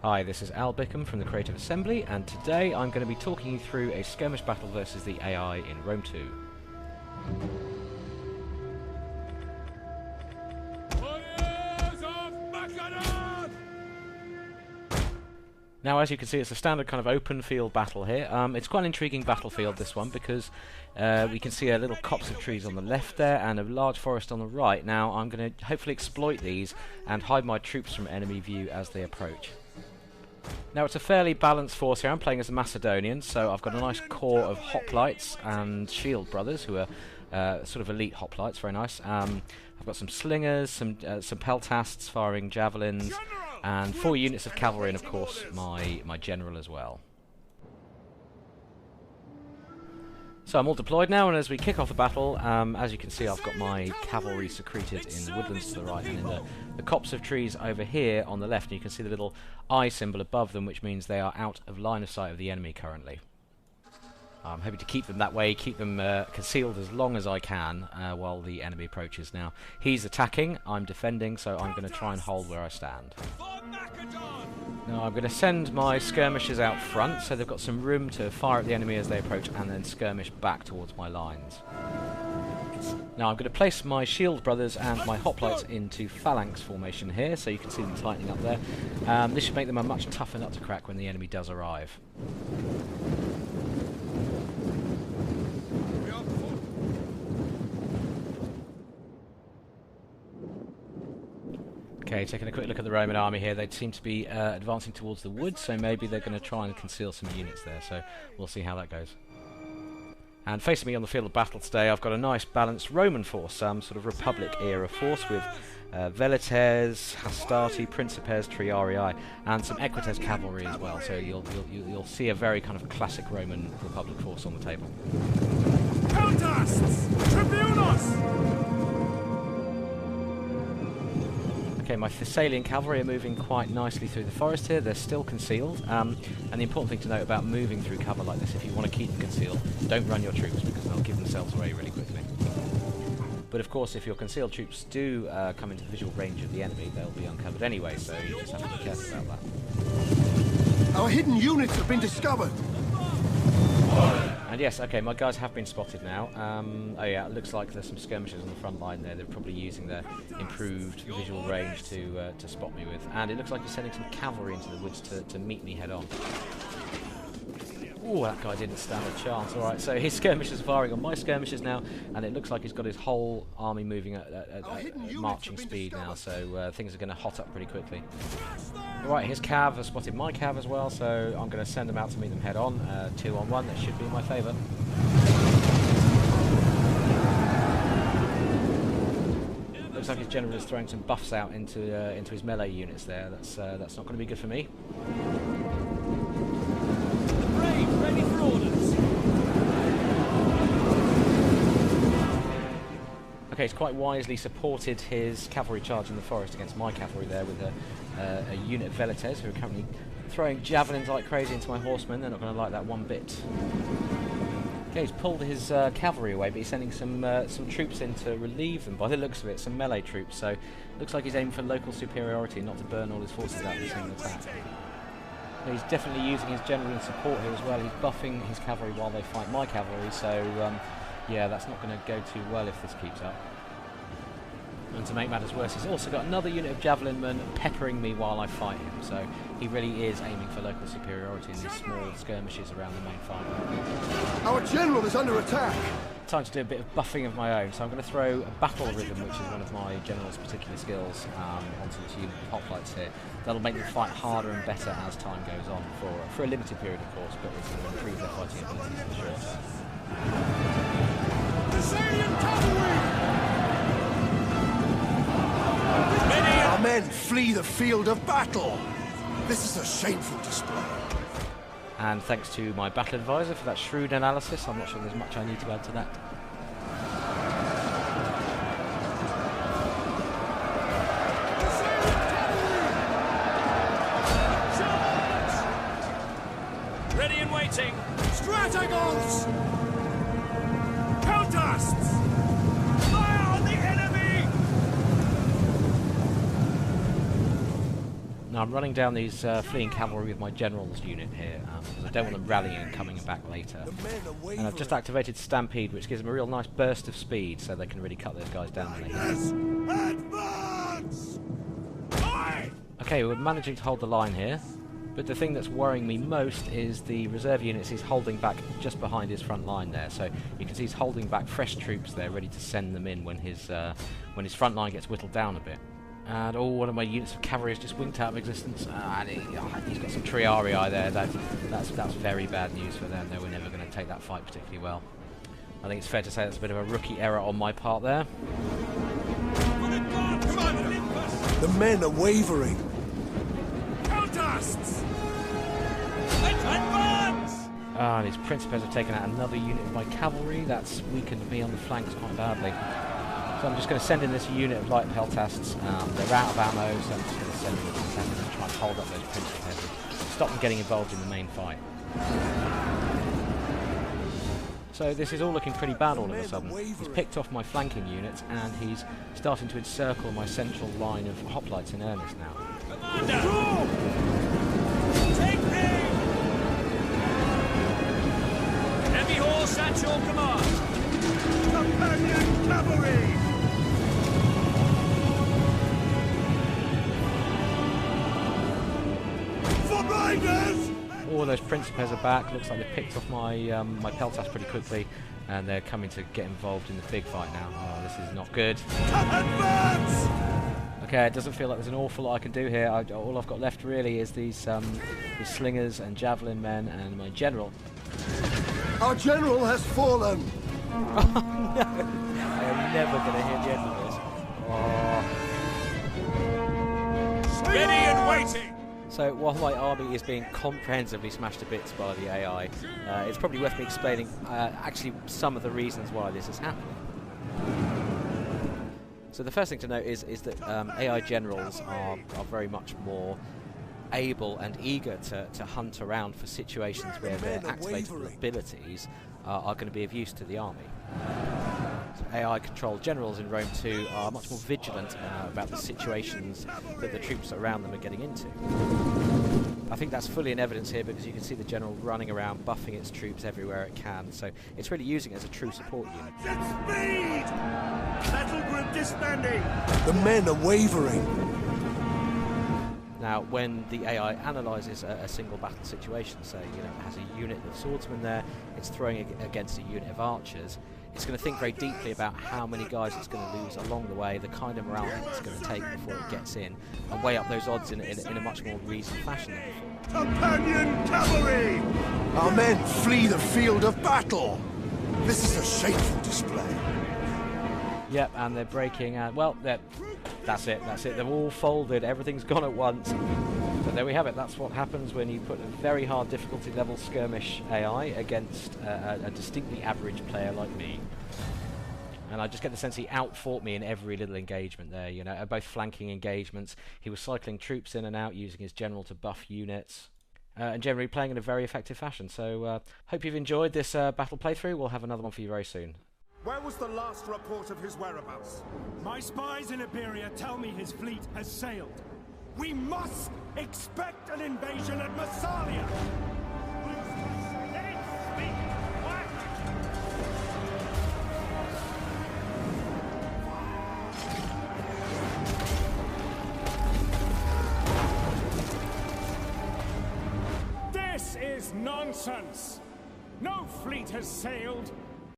Hi, this is Al Bickham from the Creative Assembly, and today I'm going to be talking you through a skirmish battle versus the AI in Rome 2. Now, as you can see, it's a standard kind of open field battle here. It's quite an intriguing battlefield, this one, because we can see a little copse of trees on the left there and a large forest on the right. Now, I'm going to hopefully exploit these and hide my troops from enemy view as they approach. Now, it's a fairly balanced force here. I'm playing as a Macedonian, so I've got a nice core of hoplites and shield brothers who are sort of elite hoplites, very nice. I've got some slingers, some peltasts firing javelins, and 4 units of cavalry, and of course my general as well. So I'm all deployed now, and as we kick off the battle, as you can see, I've got my cavalry secreted in the woodlands to the right and in the copse of trees over here on the left, and you can see the little eye symbol above them, which means they are out of line of sight of the enemy currently. I'm hoping to keep them that way, keep them concealed as long as I can while the enemy approaches. Now, he's attacking, I'm defending, so I'm going to try and hold where I stand. Now, I'm going to send my skirmishers out front, so they've got some room to fire at the enemy as they approach and then skirmish back towards my lines. Now, I'm going to place my shield brothers and my hoplites into phalanx formation here, so you can see them tightening up there. This should make them a much tougher nut to crack when the enemy does arrive. Okay, taking a quick look at the Roman army here, they seem to be advancing towards the woods, so maybe they're going to try and conceal some units there, so we'll see how that goes. And facing me on the field of battle today, I've got a nice balanced Roman force, some sort of Republic-era force with Velites, Hastati, Principes, Triarii, and some Equites cavalry as well, so you'll see a very kind of classic Roman Republic force on the table. Peltasts! Tribunos! Okay, my Thessalian cavalry are moving quite nicely through the forest here. They're still concealed, and the important thing to note about moving through cover like this, if you want to keep them concealed, don't run your troops because they'll give themselves away really quickly. But of course, if your concealed troops do come into the visual range of the enemy, they'll be uncovered anyway, so you just have to be careful about that. Our hidden units have been discovered! And yes, okay, my guys have been spotted now. Oh yeah, it looks like there's some skirmishers on the front line there. They're probably using their improved visual range to spot me with. And it looks like he's sending some cavalry into the woods to meet me head on. Ooh, that guy didn't stand a chance. Alright, so his skirmishers are firing on my skirmishers now, and it looks like he's got his whole army moving at marching speed now, so things are going to hot up pretty quickly. Alright, his cav has spotted my cav as well, so I'm going to send them out to meet them head on. 2-on-1, that should be in my favour. Looks like his general is throwing some buffs out into his melee units there. That's not going to be good for me. Ready for orders! Okay, he's quite wisely supported his cavalry charge in the forest against my cavalry there with a unit of Velites who are currently throwing javelins like crazy into my horsemen. They're not going to like that one bit. Okay, he's pulled his cavalry away, but he's sending some troops in to relieve them, by the looks of it, some melee troops, so looks like he's aiming for local superiority, not to burn all his forces out in a single attack. He's definitely using his general in support here as well. He's buffing his cavalry while they fight my cavalry, so yeah, that's not going to go too well if this keeps up. And to make matters worse, he's also got another unit of javelin men peppering me while I fight him, so he really is aiming for local superiority in these small skirmishes around the main fight. Our general is under attack! Time to do a bit of buffing of my own, so I'm going to throw a battle rhythm, which is one of my general's particular skills, onto this unit of hoplites here. That'll make them fight harder and better as time goes on, for a limited period of course, but it's going to improve their fighting abilities in the short term. Thessalian cavalry! Our men flee the field of battle! This is a shameful display. And thanks to my battle advisor for that shrewd analysis. I'm not sure there's much I need to add to that. Ready and waiting. Stratagons! Peltasts! Fire on the enemy! Now I'm running down these fleeing cavalry with my general's unit here, because I don't want them rallying and coming back later. And I've just activated Stampede, which gives them a real nice burst of speed, so they can really cut those guys down when they hit. Advance! Okay, we're managing to hold the line here, but the thing that's worrying me most is the reserve units he's holding back just behind his front line there. So you can see he's holding back fresh troops there, ready to send them in when his front line gets whittled down a bit. And one of my units of cavalry has just winked out of existence. And he's got some Triarii there. That's very bad news for them. They were never going to take that fight particularly well. I think it's fair to say that's a bit of a rookie error on my part there. The men are wavering. Contests! Advance! And his Principes have taken out another unit of my cavalry. That's weakened me on the flanks quite badly. So I'm just going to send in this unit of light peltasts. They're out of ammo, so I'm just going to send in this attack and try and hold up those Principes, stop them getting involved in the main fight. So this is all looking pretty bad all of a sudden. He's picked off my flanking units and he's starting to encircle my central line of hoplites in earnest now. Commander! Take aim! Heavy horse at your command! Companion cavalry! For riders! All those Principes are back. Looks like they picked off my my peltasts pretty quickly, and they're coming to get involved in the big fight now. Oh, this is not good. Advance! Okay, it doesn't feel like there's an awful lot I can do here. All I've got left really is these slingers and javelin men and my general. Our general has fallen! Oh, no. I am never going to hear the end of this. Oh. Ready and waiting! So while my army is being comprehensively smashed to bits by the AI, it's probably worth me explaining actually some of the reasons why this is happening. So the first thing to note is that AI generals are very much more able and eager to hunt around for situations where their activatable abilities are going to be of use to the army. So AI-controlled generals in Rome 2 are much more vigilant about the situations that the troops around them are getting into. I think that's fully in evidence here because you can see the general running around, buffing its troops everywhere it can, so it's really using it as a true support unit. Speed! Battle group disbanding! The men are wavering. Now, when the AI analyses a single battle situation, say, it has a unit of swordsmen there, it's throwing it against a unit of archers, it's going to think very deeply about how many guys it's going to lose along the way, the kind of morale it's going to take before it gets in, and weigh up those odds in a much more reasoned fashion than before. Companion cavalry! Our men flee the field of battle! This is a shameful display. Yep, and they're breaking, that's it, they've all folded, everything's gone at once. So there we have it, that's what happens when you put a very hard difficulty level skirmish AI against a distinctly average player like me. And I just get the sense he outfought me in every little engagement there, at both flanking engagements. He was cycling troops in and out, using his general to buff units. And generally playing in a very effective fashion. So hope you've enjoyed this battle playthrough. We'll have another one for you very soon. Where was the last report of his whereabouts? My spies in Iberia tell me his fleet has sailed. We must expect an invasion at Massalia! This is nonsense! No fleet has sailed!